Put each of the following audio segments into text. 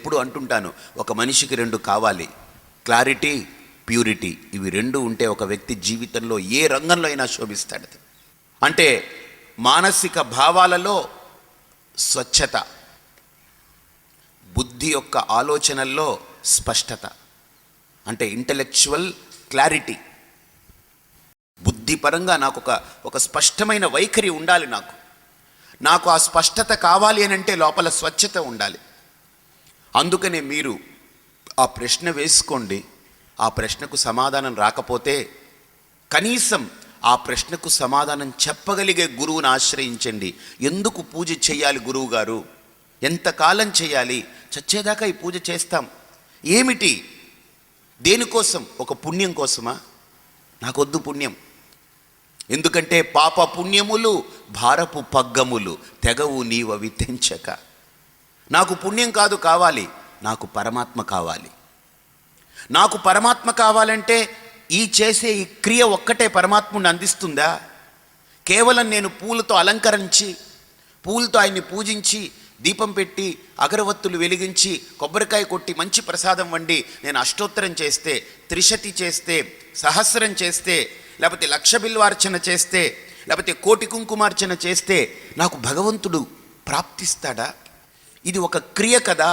ఎప్పుడు అంటుంటాను, ఒక మనిషికి రెండు కావాలి, క్లారిటీ, ప్యూరిటీ. ఇవి రెండు ఉంటే ఒక వ్యక్తి జీవితంలో ఏ రంగంలో అయినా శోభిస్తాడు. అంటే మానసిక భావాలలో స్వచ్ఛత, బుద్ధి యొక్క ఆలోచనల్లో స్పష్టత, అంటే ఇంటలెక్చువల్ క్లారిటీ. బుద్ధిపరంగా నాకు ఒక స్పష్టమైన వైఖరి ఉండాలి. నాకు ఆ స్పష్టత కావాలి అని అంటే లోపల స్వచ్ఛత ఉండాలి. అందుకనే మీరు ఆ ప్రశ్న వేసుకోండి. ఆ ప్రశ్నకు సమాధానం రాకపోతే కనీసం ఆ ప్రశ్నకు సమాధానం చెప్పగలిగే గురువుని ఆశ్రయించండి. ఎందుకు పూజ చేయాలి గురువు గారు, ఎంతకాలం చేయాలి, చచ్చేదాకా ఈ పూజ చేస్తాం, ఏమిటి, దేనికోసం? ఒక పుణ్యం కోసమా? నాకొద్దు పుణ్యం. ఎందుకంటే పాప పుణ్యములు భారపు పగ్గములు తెగవు నీవవి తెంచక. నాకు పుణ్యం కాదు కావాలి, నాకు పరమాత్మ కావాలి. నాకు పరమాత్మ కావాలంటే ఈ చేసే ఈ క్రియ ఒక్కటే పరమాత్ముని అందిస్తుందా? కేవలం నేను పూలతో అలంకరించి, పూలతో ఆయన్ని పూజించి, దీపం పెట్టి, అగరవత్తులు వెలిగించి, కొబ్బరికాయ కొట్టి, మంచి ప్రసాదం వండి నేను అష్టోత్తరం చేస్తే, త్రిశతి చేస్తే, సహస్రం చేస్తే, లేకపోతే లక్ష బిల్వార్చన చేస్తే, లేకపోతే కోటి కుంకుమార్చన చేస్తే నాకు భగవంతుడు ప్రాప్తిస్తాడా? ఇది ఒక క్రియ కదా.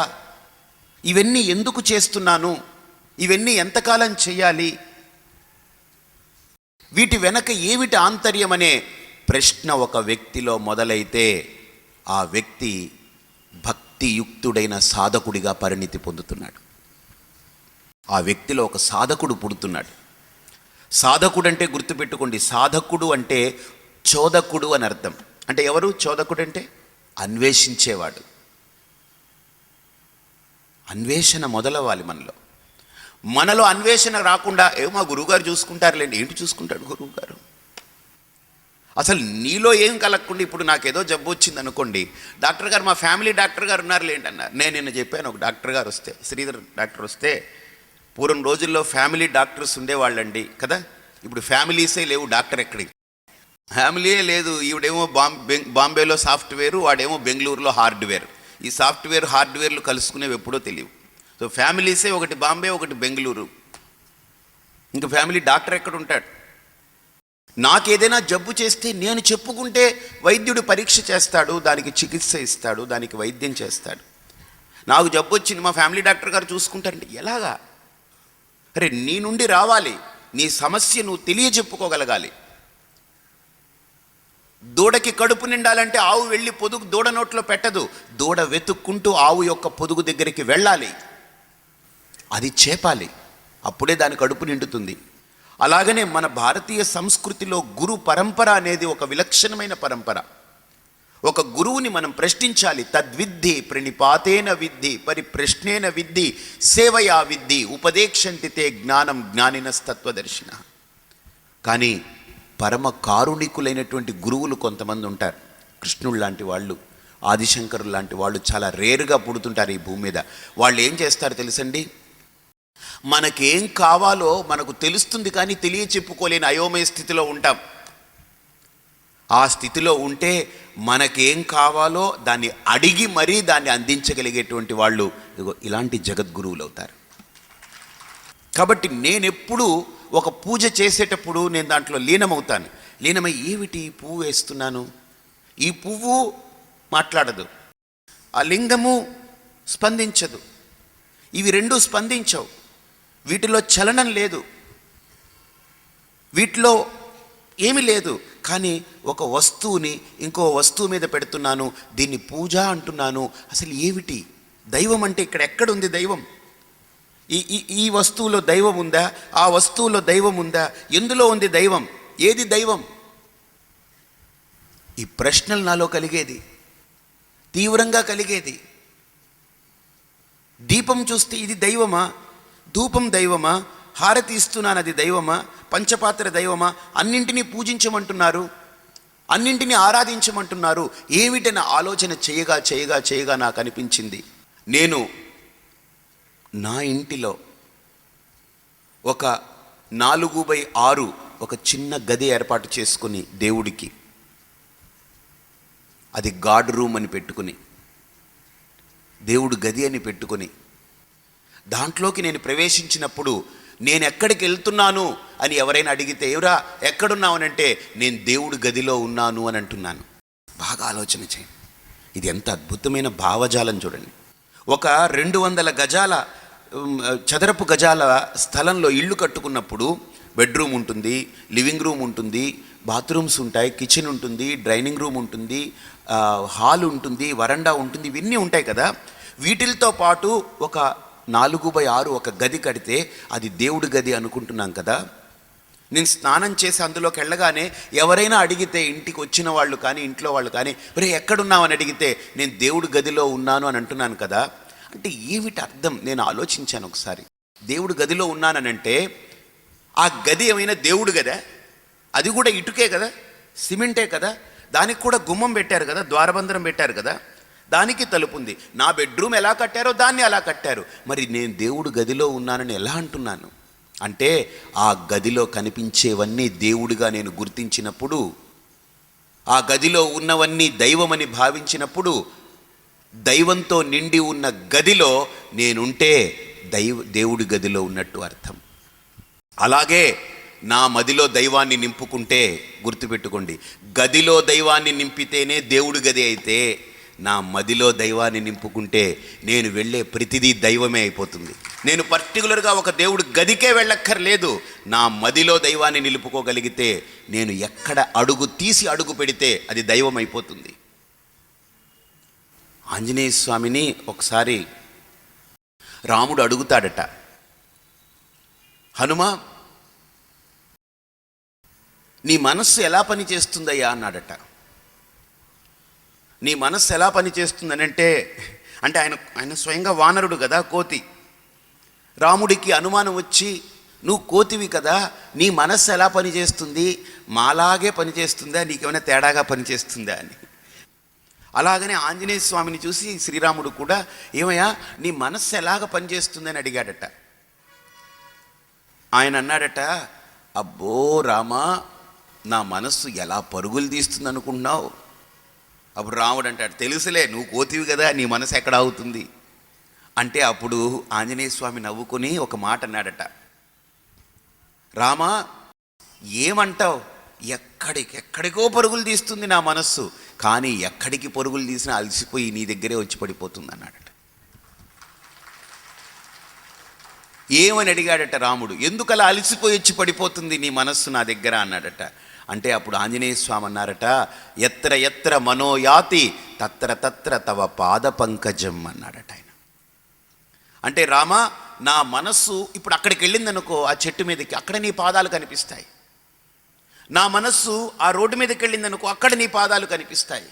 ఇవన్నీ ఎందుకు చేస్తున్నాను, ఇవన్నీ ఎంతకాలం చేయాలి, వీటి వెనక ఏమిటి ఆంతర్యం అనే ప్రశ్న ఒక వ్యక్తిలో మొదలైతే ఆ వ్యక్తి భక్తియుక్తుడైన సాధకుడిగా పరిణితి పొందుతున్నాడు. ఆ వ్యక్తిలో ఒక సాధకుడు పుడుతున్నాడు. సాధకుడు అంటే గుర్తుపెట్టుకోండి, సాధకుడు అంటే చోదకుడు అని అర్థం. అంటే ఎవరు చోదకుడు? అంటే అన్వేషించేవాడు. అన్వేషణ మొదలవ్వాలి మనలో అన్వేషణ రాకుండా మా గురువుగారు చూసుకుంటారులేండి. ఏంటి చూసుకుంటాడు గురువుగారు? అసలు నీలో ఏం కలగకుండా, ఇప్పుడు నాకేదో జబ్బు వచ్చింది అనుకోండి, డాక్టర్ గారు, మా ఫ్యామిలీ డాక్టర్ గారు ఉన్నారులేండి అన్నారు. నేను నిన్న చెప్పాను, ఒక డాక్టర్ గారు వస్తే, శ్రీధర్ డాక్టర్ వస్తే, పూర్వం రోజుల్లో ఫ్యామిలీ డాక్టర్స్ ఉండేవాళ్ళండి కదా. ఇప్పుడు ఫ్యామిలీసే లేవు, డాక్టర్ ఎక్కడికి, ఫ్యామిలీయే లేదు. ఈవిడేమో బాంబేలో సాఫ్ట్వేరు, వాడేమో బెంగళూరులో హార్డ్వేర్. ఈ సాఫ్ట్వేర్ హార్డ్వేర్లు కలుసుకునేవి ఎప్పుడో తెలియవు. సో ఫ్యామిలీసే ఒకటి బాంబే, ఒకటి బెంగళూరు. ఇంకా ఫ్యామిలీ డాక్టర్ ఎక్కడ ఉంటాడు? నాకేదైనా జబ్బు చేస్తే నేను చెప్పుకుంటే వైద్యుడు పరీక్ష చేస్తాడు, దానికి చికిత్స ఇస్తాడు, దానికి వైద్యం చేస్తాడు. నాకు జబ్బు వచ్చింది, మా ఫ్యామిలీ డాక్టర్ గారు చూసుకుంటారండి. ఎలాగా? అరే, నీ నుండి రావాలి, నీ సమస్య నువ్వు తెలియజెప్పుకోగలగాలి. దూడకి కడుపు నిండాలంటే ఆవు వెళ్ళి పొదుగు దూడ నోట్లో పెట్టదు. దూడ వెతుక్కుంటూ ఆవు యొక్క పొదుగు దగ్గరికి వెళ్ళాలి, అది చేపాలి, అప్పుడే దాని కడుపు నిండుతుంది. అలాగనే మన భారతీయ సంస్కృతిలో గురు పరంపర అనేది ఒక విలక్షణమైన పరంపర. ఒక గురువుని మనం ప్రశ్నించాలి. తద్విద్ధి ప్రణిపాతేన విద్ధి పరిప్రశ్నేన విద్ధి సేవయా విద్ధి ఉపదేక్షంతితే జ్ఞానం జ్ఞానినస్తత్వదర్శిన. కానీ పరమ కారుణికులైనటువంటి గురువులు కొంతమంది ఉంటారు. కృష్ణుడు లాంటి వాళ్ళు, ఆదిశంకరులు లాంటి వాళ్ళు చాలా రేరుగా పుడుతుంటారు ఈ భూమి మీద. వాళ్ళు ఏం చేస్తారు తెలుసండి? మనకేం కావాలో మనకు తెలుస్తుంది, కానీ చెప్పుకోలేని అయోమయ స్థితిలో ఉంటాం. ఆ స్థితిలో ఉంటే మనకేం కావాలో దాన్ని అడిగి మరీ దాన్ని అందించగలిగేటువంటి వాళ్ళు ఇలాంటి జగద్గురువులు అవుతారు. కాబట్టి నేనెప్పుడు ఒక పూజ చేసేటప్పుడు నేను దాంట్లో లీనమవుతాను. లీనమై ఏమిటి పువ్వు వేస్తున్నాను, ఈ పువ్వు మాట్లాడదు, ఆ లింగము స్పందించదు, ఇవి రెండు స్పందించవు, వీటిలో చలనం లేదు, వీటిలో ఏమీ లేదు. కానీ ఒక వస్తువుని ఇంకో వస్తువు మీద పెడుతున్నాను, దీన్ని పూజ అంటున్నాను. అసలు ఏమిటి దైవం అంటే? ఇక్కడ ఎక్కడుంది దైవం? ఈ వస్తువులో దైవం ఉందా? ఆ వస్తువులో దైవం ఉందా? ఎందులో ఉంది దైవం? ఏది దైవం? ఈ ప్రశ్నలు నాలో కలిగేది, తీవ్రంగా కలిగేది. దీపం చూస్తే ఇది దైవమా? ధూపం దైవమా? హారతి ఇస్తున్నాను, అది దైవమా? పంచపాత్ర దైవమా? అన్నింటినీ పూజించమంటున్నారు, అన్నింటినీ ఆరాధించమంటున్నారు. ఏమిటన్న ఆలోచన చేయగా చేయగా చేయగా నాకు అనిపించింది, నేను నా ఇంటిలో ఒక 4/6 ఒక చిన్న గది ఏర్పాటు చేసుకుని దేవుడికి, అది గాడ్ రూమ్ అని పెట్టుకుని, దేవుడు గది అని పెట్టుకుని దాంట్లోకి నేను ప్రవేశించినప్పుడు నేను ఎక్కడికి వెళ్తున్నాను అని ఎవరైనా అడిగితే, ఎవరా ఎక్కడున్నావనంటే నేను దేవుడి గదిలో ఉన్నాను అని అంటున్నాను. బాగా ఆలోచన చేయండి. ఇది ఎంత అద్భుతమైన భావజాలం చూడండి. ఒక 200 గజాల చదరపు గజాల స్థలంలో ఇల్లు కట్టుకున్నప్పుడు బెడ్రూమ్ ఉంటుంది, లివింగ్ రూమ్ ఉంటుంది, బాత్రూమ్స్ ఉంటాయి, కిచెన్ ఉంటుంది, డ్రైనింగ్ రూమ్ ఉంటుంది, హాల్ ఉంటుంది, వరండా ఉంటుంది, ఇవన్నీ ఉంటాయి కదా. వీటితో పాటు ఒక 4x6 ఒక గది కడితే అది దేవుడి గది అనుకుంటున్నాం కదా. నేను స్నానం చేసి అందులోకి వెళ్ళగానే ఎవరైనా అడిగితే, ఇంటికి వచ్చిన వాళ్ళు కానీ ఇంట్లో వాళ్ళు కానీ, రే ఎక్కడున్నావని అడిగితే నేను దేవుడి గదిలో ఉన్నాను అని అంటున్నాను కదా. అంటే ఏమిటి అర్థం? నేను ఆలోచించాను ఒకసారి. దేవుడి గదిలో ఉన్నానంటే ఆ గది ఏమైనా దేవుడు గదా? అది కూడా ఇటుకే కదా, సిమెంటే కదా, దానికి కూడా గుమ్మం పెట్టారు కదా, ద్వారబంధనం పెట్టారు కదా, దానికి తలుపు ఉంది. నా బెడ్రూమ్ ఎలా కట్టారో దాన్ని అలా కట్టారు. మరి నేను దేవుడు గదిలో ఉన్నానని ఎలా అంటున్నాను? అంటే ఆ గదిలో కనిపించేవన్నీ దేవుడిగా నేను గుర్తించినప్పుడు, ఆ గదిలో ఉన్నవన్నీ దైవమని భావించినప్పుడు, దైవంతో నిండి ఉన్న గదిలో నేనుంటే దేవుడి గదిలో ఉన్నట్టు అర్థం. అలాగే నా మదిలో దైవాన్ని నింపుకుంటే, గుర్తుపెట్టుకోండి, గదిలో దైవాన్ని నింపితేనే దేవుడి గది అయితే, నా మదిలో దైవాన్ని నింపుకుంటే నేను వెళ్ళే ప్రతిదీ దైవమే అయిపోతుంది. నేను పర్టికులర్గా ఒక దేవుడి గదికే వెళ్ళక్కర్లేదు. నా మదిలో దైవాన్ని నిలుపుకోగలిగితే నేను ఎక్కడ అడుగు తీసి అడుగు పెడితే అది దైవం అయిపోతుంది. ఆంజనేయ స్వామిని ఒకసారి రాముడు అడుగుతాడట, హనుమ నీ మనస్సు ఎలా పని చేస్తుందయ్యా అన్నాడట. నీ మనస్సు ఎలా పని చేస్తుందనంటే, అంటే ఆయన స్వయంగా వానరుడు కదా, కోతి. రాముడికి అనుమానం వచ్చి, నువ్వు కోతివి కదా, నీ మనస్సు ఎలా పనిచేస్తుంది? మాలాగే పనిచేస్తుందా, నీకేమైనా తేడాగా పనిచేస్తుందా అని. అలాగనే ఆంజనేయ స్వామిని చూసి శ్రీరాముడు కూడా, ఏమయ్యా నీ మనస్సు ఎలాగ పనిచేస్తుందని అడిగాడట. ఆయన అన్నాడట, అబ్బో రామా, నా మనస్సు ఎలా పరుగులు తీస్తుంది అనుకుంటున్నావు? అప్పుడు రాముడు అంటాడు, తెలుసులే నువ్వు కోతివి కదా, నీ మనసు ఎక్కడ అవుతుంది అంటే. అప్పుడు ఆంజనేయ స్వామి నవ్వుకొని ఒక మాట అన్నాడట, రామా ఏమంటావు? ఎక్కడికో పరుగులు తీస్తుంది నా మనస్సు, కానీ ఎక్కడికి పరుగులు తీసినా అలసిపోయి నీ దగ్గరే వచ్చి పడిపోతుంది అన్నాడట. ఏమని అడిగాడట రాముడు, ఎందుకలా అలసిపోయి వచ్చి పడిపోతుంది నీ మనస్సు నా దగ్గర అన్నాడట. అంటే అప్పుడు ఆంజనేయ స్వామి అన్నారట, ఎత్ర ఎత్ర మనోయాతి తత్ర తత్ర తవ పాద పంకజం అన్నాడట ఆయన. అంటే రామా, నా మనస్సు ఇప్పుడు అక్కడికి వెళ్ళిందనుకో, ఆ చెట్టు మీదకి, అక్కడ నీ పాదాలు కనిపిస్తాయి. నా మనస్సు ఆ రోడ్డు మీదకి వెళ్ళిందనుకో, అక్కడ నీ పాదాలు కనిపిస్తాయి.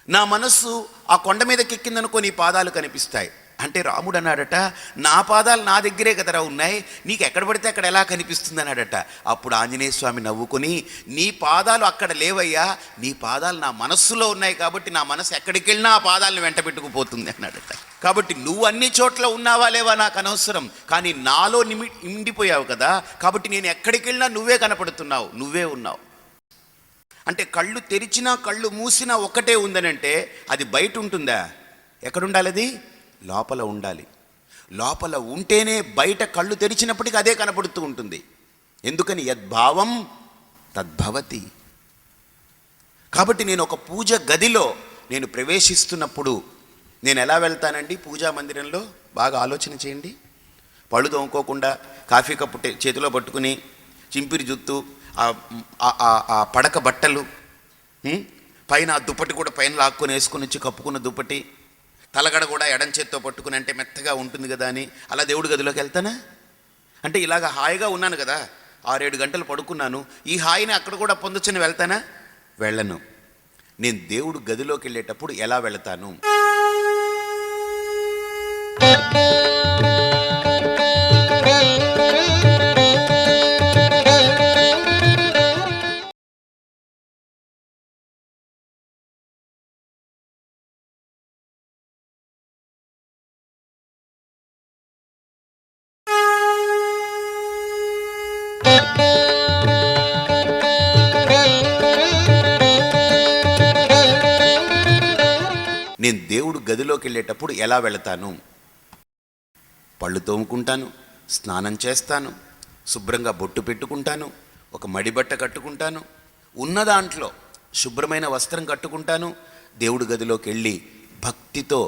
నా మనస్సు ఆ కొండ మీదకి ఎక్కిందనుకో, నీ పాదాలు కనిపిస్తాయి. అంటే రాముడు అన్నాడట, నా పాదాలు నా దగ్గరే కదరా ఉన్నాయి, నీకు ఎక్కడ పడితే అక్కడ ఎలా కనిపిస్తుంది అన్నాడట. అప్పుడు ఆంజనేయ స్వామి నవ్వుకొని, నీ పాదాలు అక్కడ లేవయ్యా, నీ పాదాలు నా మనస్సులో ఉన్నాయి కాబట్టి నా మనసు ఎక్కడికి వెళ్ళినా ఆ పాదాలను వెంట పెట్టుకుపోతుంది అన్నాడట. కాబట్టి నువ్వు అన్ని చోట్ల ఉన్నావా లేవా నాకు అనవసరం, కానీ నాలో నిండిపోయావు కదా, కాబట్టి నేను ఎక్కడికి వెళ్ళినా నువ్వే కనపడుతున్నావు, నువ్వే ఉన్నావు. అంటే కళ్ళు తెరిచినా కళ్ళు మూసినా ఒకటే ఉందనంటే అది బయట ఉంటుందా? ఎక్కడుండాలి? అది లోపల ఉండాలి. లోపల ఉంటేనే బయట కళ్ళు తెరిచినప్పటికీ అదే కనపడుతూ ఉంటుంది. ఎందుకని? యద్భావం తద్భవతి. కాబట్టి నేను ఒక పూజ గదిలో నేను ప్రవేశిస్తున్నప్పుడు నేను ఎలా వెళ్తానండి? పూజా మందిరంలో బాగా ఆలోచన చేయండి. పళ్ళు తోముకోకుండా కాఫీ కప్పు చేతిలో పట్టుకుని, చింపిరి జుత్తు, ఆ పడక బట్టలు, పైన ఆ దుప్పటి కూడా పైన లాక్కొని వేసుకుని వచ్చి కప్పుకున్న దుప్పటి, తలగడ కూడా ఎడం చేత్తో పట్టుకుని, అంటే మెత్తగా ఉంటుంది కదా అని అలా దేవుడి గదిలోకి వెళ్తానా? అంటే ఇలాగ హాయిగా ఉన్నాను కదా, 6-7 గంటలు పడుకున్నాను, ఈ హాయిని అక్కడ కూడా పొందొచ్చని వెళ్తానా? వెళ్ళను. నేను దేవుడు గదిలోకి వెళ్ళేటప్పుడు ఎలా వెళతాను? నేను దేవుడు గదిలోకి వెళ్ళేటప్పుడు ఎలా వెళతాను? పళ్ళు తోముకుంటాను, స్నానం చేస్తాను, శుభ్రంగా బొట్టు పెట్టుకుంటాను, ఒక మడిబట్ట కట్టుకుంటాను, ఉన్న దాంట్లో శుభ్రమైన వస్త్రం కట్టుకుంటాను, దేవుడి గదిలోకి వెళ్ళి భక్తితో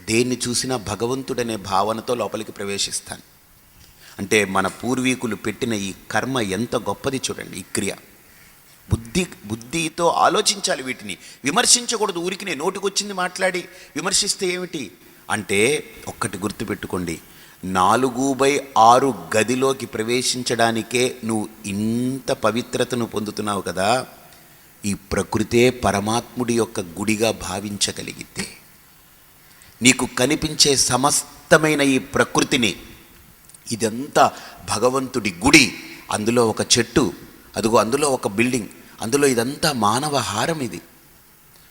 దేన్ని చూసినా భగవంతుడనే భావనతో లోపలికి ప్రవేశిస్తాను. అంటే మన పూర్వీకులు పెట్టిన ఈ కర్మ ఎంత గొప్పది చూడండి. ఈ క్రియ బుద్ధితో ఆలోచించాలి. వీటిని విమర్శించకూడదు. ఊరికి నేను నోటికొచ్చింది మాట్లాడి విమర్శిస్తే ఏమిటి అంటే, ఒక్కటి గుర్తుపెట్టుకోండి, 4/6 గదిలోకి ప్రవేశించడానికే నువ్వు ఇంత పవిత్రతను పొందుతున్నావు కదా. ఈ ప్రకృతే పరమాత్ముడి యొక్క గుడిగా భావించగలిగితే, నీకు కనిపించే సమస్తమైన ఈ ప్రకృతిని, ఇదంతా భగవంతుడి గుడి, అందులో ఒక చెట్టు, అదిగో అందులో ఒక బిల్డింగ్, అందులో ఇదంతా మానవ హారం, ఇది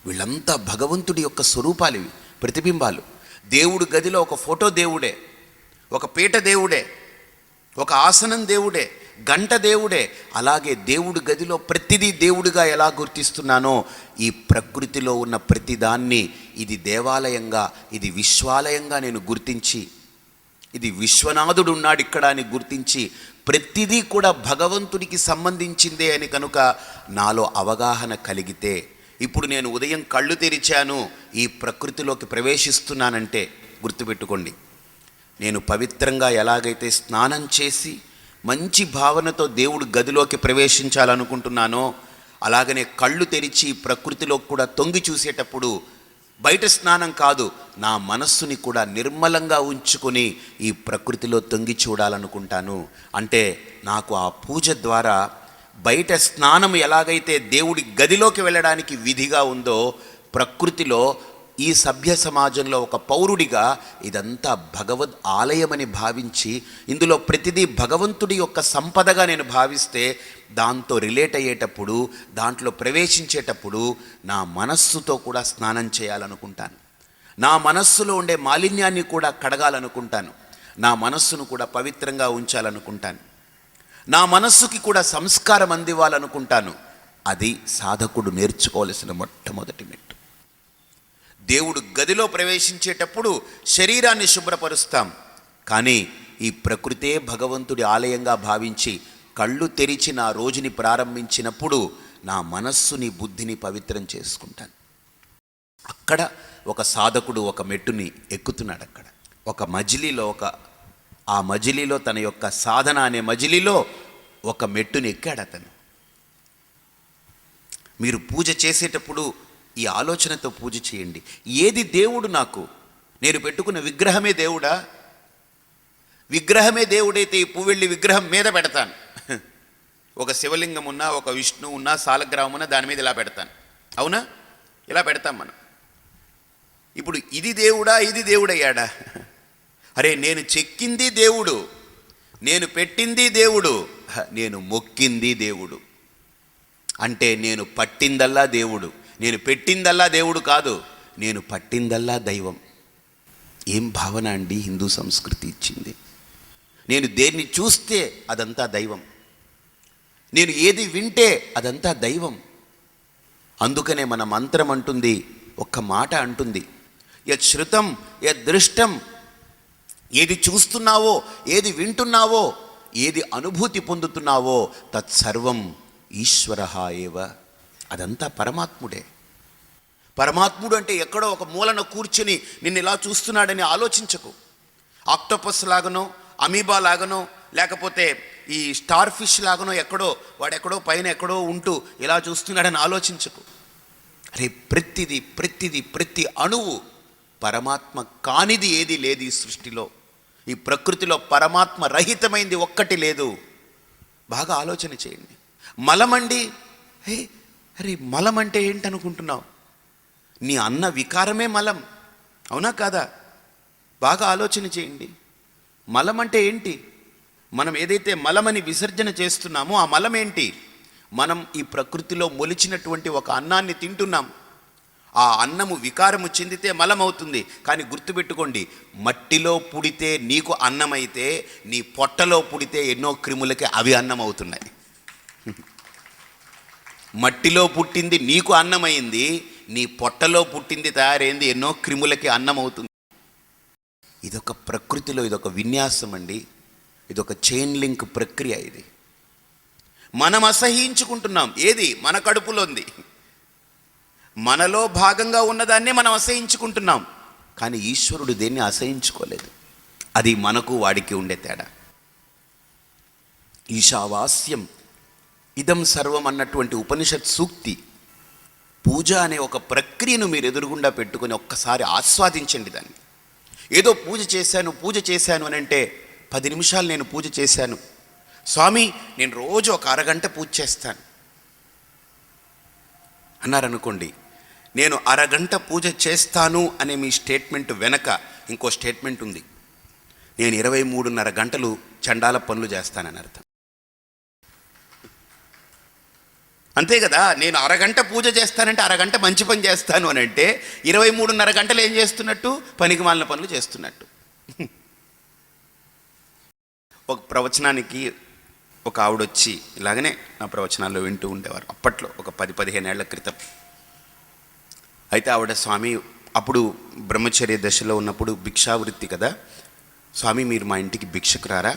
వీళ్ళంతా భగవంతుడి యొక్క స్వరూపాలు, ఇవి ప్రతిబింబాలు. దేవుడు గదిలో ఒక ఫోటో దేవుడే, ఒక పీట దేవుడే, ఒక ఆసనం దేవుడే, గంట దేవుడే. అలాగే దేవుడి గదిలో ప్రతిదీ దేవుడిగా ఎలా గుర్తిస్తున్నానో, ఈ ప్రకృతిలో ఉన్న ప్రతిదాన్ని ఇది దేవాలయంగా, ఇది విశ్వాలయంగా నేను గుర్తించి, ఇది విశ్వనాథుడు ఉన్నాడు ఇక్కడ అని గుర్తించి, ప్రతిదీ కూడా భగవంతుడికి సంబంధించిందే అని కనుక నాలో అవగాహన కలిగితే, ఇప్పుడు నేను ఉదయం కళ్ళు తెరిచాను, ఈ ప్రకృతిలోకి ప్రవేశిస్తున్నానంటే గుర్తుపెట్టుకోండి, నేను పవిత్రంగా ఎలాగైతే స్నానం చేసి మంచి భావనతో దేవుడు గదిలోకి ప్రవేశించాలనుకుంటున్నానో, అలాగనే కళ్ళు తెరిచి ప్రకృతిలో కూడా తొంగి చూసేటప్పుడు బయట స్నానం కాదు, నా మనస్సుని కూడా నిర్మలంగా ఉంచుకొని ఈ ప్రకృతిలో తొంగి చూడాలనుకుంటాను. అంటే నాకు ఆ పూజ ద్వారా బయట స్నానం ఎలాగైతే దేవుడి గదిలోకి వెళ్ళడానికి విధిగా ఉందో, ప్రకృతిలో ఈ సభ్య సమాజంలో ఒక పౌరుడిగా ఇదంతా భగవద్ ఆలయమని భావించి, ఇందులో ప్రతిదీ భగవంతుడి యొక్క సంపదగా నేను భావిస్తే, దాంతో రిలేట్ అయ్యేటప్పుడు, దాంట్లో ప్రవేశించేటప్పుడు నా మనస్సుతో కూడా స్నానం చేయాలనుకుంటాను. నా మనస్సులో ఉండే మాలిన్యాన్ని కూడా కడగాలనుకుంటాను. నా మనస్సును కూడా పవిత్రంగా ఉంచాలనుకుంటాను. నా మనస్సుకి కూడా సంస్కారం అందివ్వాలనుకుంటాను. అది సాధకుడు నేర్చుకోవాల్సిన మొట్టమొదటి మెట్టు. దేవుడు గదిలో ప్రవేశించేటప్పుడు శరీరాన్ని శుభ్రపరుస్తాం, కానీ ఈ ప్రకృతే భగవంతుడి ఆలయంగా భావించి కళ్ళు తెరిచి నా రోజుని ప్రారంభించినప్పుడు నా మనస్సుని, బుద్ధిని పవిత్రం చేసుకుంటాను. అక్కడ ఒక సాధకుడు ఒక మెట్టుని ఎక్కుతున్నాడు. అక్కడ ఒక మజిలీలో, ఆ మజిలీలో తన యొక్క సాధన అనే మజిలీలో ఒక మెట్టుని ఎక్కాడు అతను. మీరు పూజ చేసేటప్పుడు ఈ ఆలోచనతో పూజ చేయండి. ఏది దేవుడు నాకు? నేను పెట్టుకున్న విగ్రహమే దేవుడా? విగ్రహమే దేవుడైతే ఈ పువ్వెళ్ళి విగ్రహం మీద పెడతాను. ఒక శివలింగం ఉన్నా, ఒక విష్ణు ఉన్నా, సాలగ్రామం ఉన్నా, దాని మీద ఇలా పెడతాను. అవునా? ఇలా పెడతాం మనం. ఇప్పుడు ఇది దేవుడా, ఇది దేవుడయ్యాడా? అరే, నేను చెక్కింది దేవుడు, నేను పెట్టింది దేవుడు, నేను మొక్కింది దేవుడు. అంటే నేను పట్టిందల్లా దేవుడు, నేను పెట్టిందల్లా దేవుడు కాదు, నేను పట్టిందల్లా దైవం. ఏం భావన అండి హిందూ సంస్కృతి ఇచ్చింది. నేను దేన్ని చూస్తే అదంతా దైవం, నేను ఏది వింటే అదంతా దైవం. అందుకనే మన మంత్రం అంటుంది, ఒక్క మాట అంటుంది, యత్ శృతం యత్ దృష్టం. ఏది చూస్తున్నావో, ఏది వింటున్నావో, ఏది అనుభూతి పొందుతున్నావో, తత్సర్వం ఈశ్వరః ఏవ. అదంతా పరమాత్ముడే. పరమాత్ముడు అంటే ఎక్కడో ఒక మూలన కూర్చుని నిన్ను ఇలా చూస్తున్నాడని ఆలోచించకు. ఆక్టోపస్ లాగనో, అమీబా లాగనో, లేకపోతే ఈ స్టార్ ఫిష్ లాగనో వాడెక్కడో పైన ఎక్కడో ఉంటూ ఇలా చూస్తున్నాడని ఆలోచించకు. అరే, ప్రతి అణువు పరమాత్మ కానిది ఏది లేదు ఈ సృష్టిలో. ఈ ప్రకృతిలో పరమాత్మ రహితమైంది ఒక్కటి లేదు. బాగా ఆలోచన చేయండి. మలమండి, అరే మలం అంటే ఏంటనుకుంటున్నావు? నీ అన్న వికారమే మలం, అవునా కాదా? బాగా ఆలోచన చేయండి. మలం అంటే ఏంటి? మనం ఏదైతే మలమని విసర్జన చేస్తున్నామో ఆ మలం ఏంటి? మనం ఈ ప్రకృతిలో మొలిచినటువంటి ఒక అన్నాన్ని తింటున్నాం. ఆ అన్నము వికారము చెందితే మలం అవుతుంది. కానీ గుర్తుపెట్టుకోండి, మట్టిలో పుడితే నీకు అన్నమైతే, నీ పొట్టలో పుడితే ఎన్నో క్రిములకి అవి అన్నం అవుతున్నాయి. మట్టిలో పుట్టింది నీకు అన్నమైంది, నీ పొట్టలో పుట్టింది తయారైంది ఎన్నో క్రిములకి అన్నం అవుతుంది. ఇదొక ప్రకృతిలో ఇదొక విన్యాసం అండి. ఇదొక చైన్ లింక్ ప్రక్రియ. ఇది మనం అసహించుకుంటున్నాం. ఏది? మన కడుపులో ఉంది, మనలో భాగంగా ఉన్నదాన్నే మనం అసహించుకుంటున్నాం. కానీ ఈశ్వరుడు దేన్ని అసహించుకోలేదు. అది మనకు వాడికి ఉండే తేడా. ఈశావాస్యం ఇదం సర్వం అన్నటువంటి ఉపనిషత్ సూక్తి, పూజ అనే ఒక ప్రక్రియను మీరు ఎదురుగుండా పెట్టుకొని ఒక్కసారి ఆస్వాదించండి దాన్ని. ఏదో పూజ చేశాను అని అంటే 10 నిమిషాలు నేను పూజ చేశాను స్వామి, నేను రోజు ఒక అరగంట పూజ చేస్తాను అన్నారనుకోండి. నేను అరగంట పూజ చేస్తాను అనే మీ స్టేట్మెంట్ వెనక ఇంకో స్టేట్మెంట్ ఉంది. నేను 23.5 గంటలు చండాల పనులు చేస్తానని అర్థం. అంతే కదా. నేను అరగంట పూజ చేస్తానంటే అరగంట మంచి పని చేస్తాను అని అంటే 23.5 గంటలు ఏం చేస్తున్నట్టు? పనికి మాలిన పనులు చేస్తున్నట్టు. ఒక ప్రవచనానికి ఒక ఆవిడొచ్చి ఇలాగనే నా ప్రవచనాల్లో వింటూ ఉండేవారు అప్పట్లో, ఒక 10-15 ఏళ్ల క్రితం. అయితే ఆవిడ, స్వామి, అప్పుడు బ్రహ్మచర్య దశలో ఉన్నప్పుడు భిక్షావృత్తి కదా, స్వామి మీరు మా ఇంటికి భిక్షకు రారా,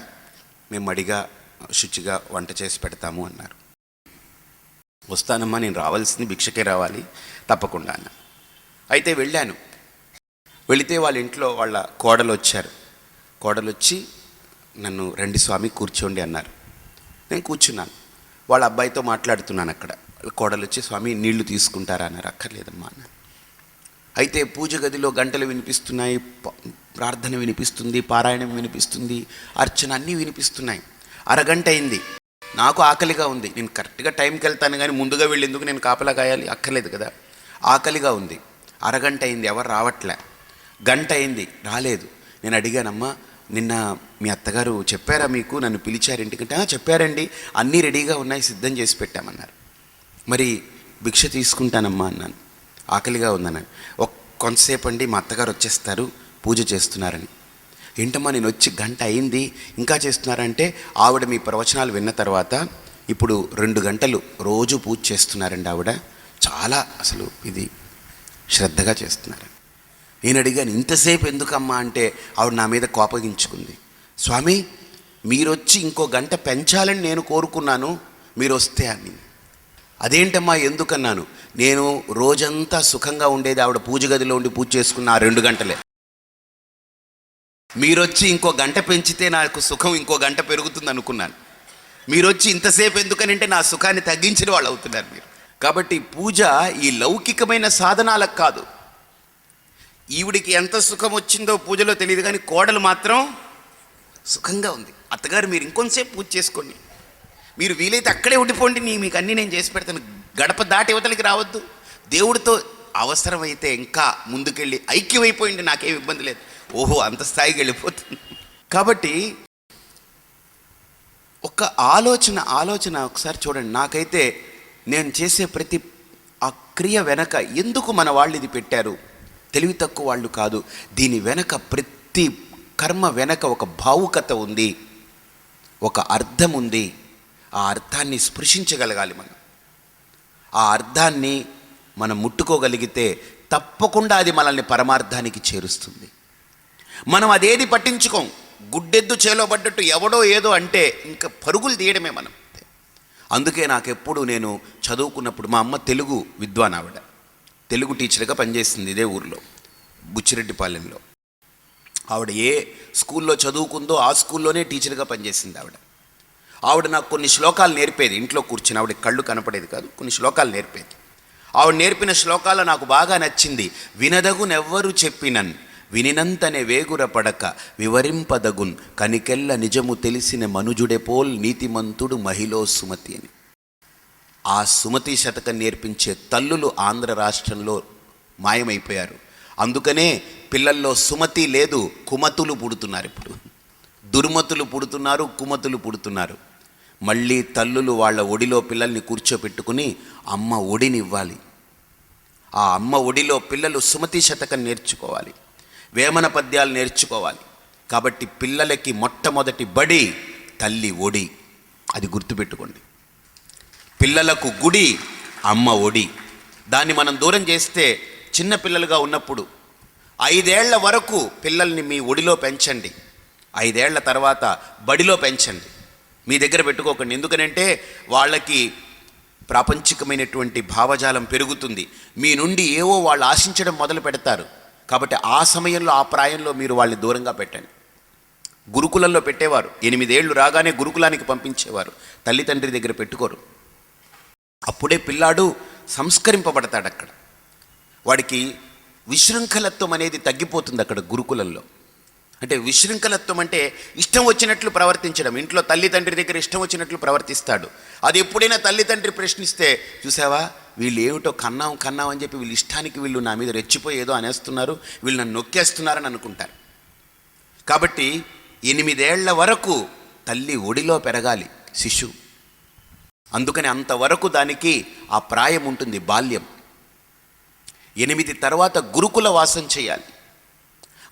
మేము అడిగా శుచిగా వంట చేసి పెడతాము అన్నారు. వస్తానమ్మా, నేను రావాల్సింది భిక్షకే రావాలి, తప్పకుండా అన్న. అయితే వెళ్ళాను. వెళితే వాళ్ళ ఇంట్లో వాళ్ళ కోడలు వచ్చారు. కోడలు వచ్చి నన్ను రండి స్వామి కూర్చోండి అన్నారు. నేను కూర్చున్నాను. వాళ్ళ అబ్బాయితో మాట్లాడుతున్నాను అక్కడ. కోడలు వచ్చి స్వామి నీళ్లు తీసుకుంటారా అన్నారు. అక్కర్లేదమ్మా అన్నారు. అయితే పూజ గదిలో గంటలు వినిపిస్తున్నాయి, ప్రార్థన వినిపిస్తుంది, పారాయణం వినిపిస్తుంది, అర్చన అన్నీ వినిపిస్తున్నాయి. అరగంట అయింది. నాకు ఆకలిగా ఉంది. నేను కరెక్ట్గా టైంకి వెళ్తాను కానీ ముందుగా వెళ్ళేందుకు నేను కాపలా కాయాలి? అక్కర్లేదు కదా. ఆకలిగా ఉంది. అరగంట అయింది, ఎవరు రావట్లే. గంట అయింది, రాలేదు. నేను అడిగానమ్మా, నిన్న మీ అత్తగారు చెప్పారా మీకు, నన్ను పిలిచారు ఇంటికంటే? చెప్పారండి, అన్నీ రెడీగా ఉన్నాయి, సిద్ధం చేసి పెట్టామన్నారు. మరి భిక్ష తీసుకుంటానమ్మా అన్నాను. ఆకలిగా ఉందన్నాను. కొంతసేపు అండి మా అత్తగారు వచ్చేస్తారు, పూజ చేస్తున్నారని. ఏంటమ్మా, నేను వచ్చి గంట అయింది ఇంకా చేస్తున్నారంటే, ఆవిడ మీ ప్రవచనాలు విన్న తర్వాత ఇప్పుడు 2 గంటలు రోజు పూజ చేస్తున్నారండి ఆవిడ, చాలా అసలు ఇది శ్రద్ధగా చేస్తున్నారు. నేను అడిగాను, ఇంతసేపు ఎందుకమ్మా అంటే ఆవిడ నా మీద కోపగించుకుంది. స్వామి మీరొచ్చి ఇంకో గంట పెంచాలని నేను కోరుకున్నాను, మీరు వస్తే అని. అదేంటమ్మా ఎందుకన్నాను. నేను రోజంతా సుఖంగా ఉండేది ఆవిడ పూజ గదిలో ఉండి పూజ చేసుకున్న ఆ 2 గంటలే. మీరొచ్చి ఇంకో గంట పెంచితే నాకు సుఖం ఇంకో గంట పెరుగుతుంది అనుకున్నాను. మీరొచ్చి ఇంతసేపు ఎందుకనంటే నా సుఖాన్ని తగ్గించిన వాళ్ళు అవుతున్నారు మీరు. కాబట్టి పూజ ఈ లౌకికమైన సాధనాలకు కాదు. ఈవిడికి ఎంత సుఖం వచ్చిందో పూజలో తెలియదు కానీ కోడలు మాత్రం సుఖంగా ఉంది. అత్తగారు మీరు ఇంకొంతసేపు పూజ చేసుకోండి, మీరు వీలైతే అక్కడే ఉండిపోండి, మీకు అన్నీ నేను చేసి పెడతాను, గడప దాటి యువతలకి రావద్దు, దేవుడితో అవసరమైతే ఇంకా ముందుకెళ్ళి ఐక్యమైపోయింది, నాకేం ఇబ్బంది లేదు. ఓహో అంత స్థాయికి వెళ్ళిపోతుంది. కాబట్టి ఒక ఆలోచన ఒకసారి చూడండి. నాకైతే నేను చేసే ప్రతి ఆ క్రియ వెనక ఎందుకు మన వాళ్ళు ఇది పెట్టారు, తెలివి తక్కువ వాళ్ళు కాదు. దీని వెనక ప్రతి కర్మ వెనక ఒక భావుకత ఉంది, ఒక అర్థం ఉంది. ఆ అర్థాన్ని స్పృశించగలగాలి మనం. ఆ అర్థాన్ని మనం ముట్టుకోగలిగితే తప్పకుండా అది మనల్ని పరమార్థానికి చేరుస్తుంది. మనం అదేది పట్టించుకోం. గుడ్డెద్దు చేలో పడ్డట్టు ఎవడో ఏదో అంటే ఇంకా పరుగులు తీయడమే మనం. అందుకే నాకెప్పుడు నేను చదువుకున్నప్పుడు, మా అమ్మ తెలుగు విద్వాన్, ఆవిడ తెలుగు టీచర్గా పనిచేసింది ఇదే ఊర్లో బుచ్చిరెడ్డిపాలెంలో. ఆవిడ ఏ స్కూల్లో చదువుకుందో ఆ స్కూల్లోనే టీచర్గా పనిచేసింది ఆవిడ. ఆవిడ నాకు కొన్ని శ్లోకాలు నేర్పేది. ఇంట్లో కూర్చుని, ఆవిడ కళ్ళు కనపడేది కాదు, కొన్ని శ్లోకాలు నేర్పేది. ఆవిడ నేర్పిన శ్లోకాలు నాకు బాగా నచ్చింది. వినదగునెవ్వరు చెప్పినన్ వినినంతనే వేగుర పడక వివరింపదగున్ కనికెల్ల నిజము తెలిసిన మనుజుడే పోల్ నీతిమంతుడు మహిళో సుమతి అని. ఆ సుమతి శతకం నేర్పించే తల్లులు ఆంధ్ర రాష్ట్రంలో మాయమైపోయారు. అందుకనే పిల్లల్లో సుమతి లేదు, కుమతులు పుడుతున్నారు. ఇప్పుడు దుర్మతులు పుడుతున్నారు, కుమతులు పుడుతున్నారు. మళ్ళీ తల్లులు వాళ్ళ ఒడిలో పిల్లల్ని కూర్చోపెట్టుకుని అమ్మ ఒడిని ఇవ్వాలి. ఆ అమ్మ ఒడిలో పిల్లలు సుమతి శతకం నేర్చుకోవాలి, వేమన పద్యాలు నేర్చుకోవాలి. కాబట్టి పిల్లలకి మొట్టమొదటి బడి తల్లి ఒడి, అది గుర్తుపెట్టుకోండి. పిల్లలకు గుడి అమ్మ ఒడి. దాన్ని మనం దూరం చేస్తే చిన్న పిల్లలుగా ఉన్నప్పుడు 5 ఏళ్ల వరకు పిల్లల్ని మీ ఒడిలో పెంచండి. 5 ఏళ్ల తర్వాత బడిలో పెంచండి. మీ దగ్గర పెట్టుకోకండి. ఎందుకనంటే వాళ్ళకి ప్రాపంచికమైనటువంటి భావజాలం పెరుగుతుంది. మీ నుండి ఏవో వాళ్ళు ఆశించడం మొదలు పెడతారు. కాబట్టి ఆ సమయంలో, ఆ ప్రాయంలో మీరు వాళ్ళని దూరంగా పెట్టండి. గురుకులంలో పెట్టేవారు. 8 ఏళ్ళు రాగానే గురుకులానికి పంపించేవారు. తల్లిదండ్రి దగ్గర పెట్టుకోరు. అప్పుడే పిల్లాడు సంస్కరింపబడతాడు. అక్కడ వాడికి విశృంఖలత్వం అనేది తగ్గిపోతుంది. అక్కడ గురుకులంలో అంటే విశృంఖలత్వం అంటే ఇష్టం వచ్చినట్లు ప్రవర్తించడం. ఇంట్లో తల్లిదండ్రి దగ్గర ఇష్టం వచ్చినట్లు ప్రవర్తిస్తాడు. అది ఎప్పుడైనా తల్లిదండ్రి ప్రశ్నిస్తే, చూసావా వీళ్ళు ఏమిటో కన్నాం అని చెప్పి వీళ్ళ ఇష్టానికి వీళ్ళు నా మీద రెచ్చిపోయి ఏదో అనేస్తున్నారు, వీళ్ళు నన్ను నొక్కేస్తున్నారని అనుకుంటారు. కాబట్టి 8 ఏళ్ల వరకు తల్లి ఒడిలో పెరగాలి శిశువు. అందుకని అంతవరకు దానికి ఆ ప్రాయం ఉంటుంది, బాల్యం. 8 తర్వాత గురుకుల వాసం చేయాలి.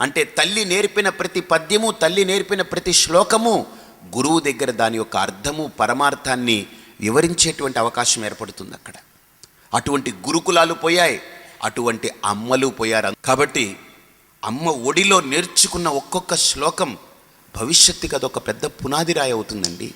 అంటే తల్లి నేర్పిన ప్రతి పద్యము, తల్లి నేర్పిన ప్రతి శ్లోకము గురువు దగ్గర దాని యొక్క అర్థము, పరమార్థాన్ని వివరించేటువంటి అవకాశం ఏర్పడుతుంది అక్కడ. అటువంటి గురుకులాలు పోయాయి, అటువంటి అమ్మలు పోయారు. కాబట్టి అమ్మ ఒడిలో నేర్చుకున్న ఒక్కొక్క శ్లోకం భవిష్యత్తుకి అదొక పెద్ద పునాది రాయి అవుతుందండి.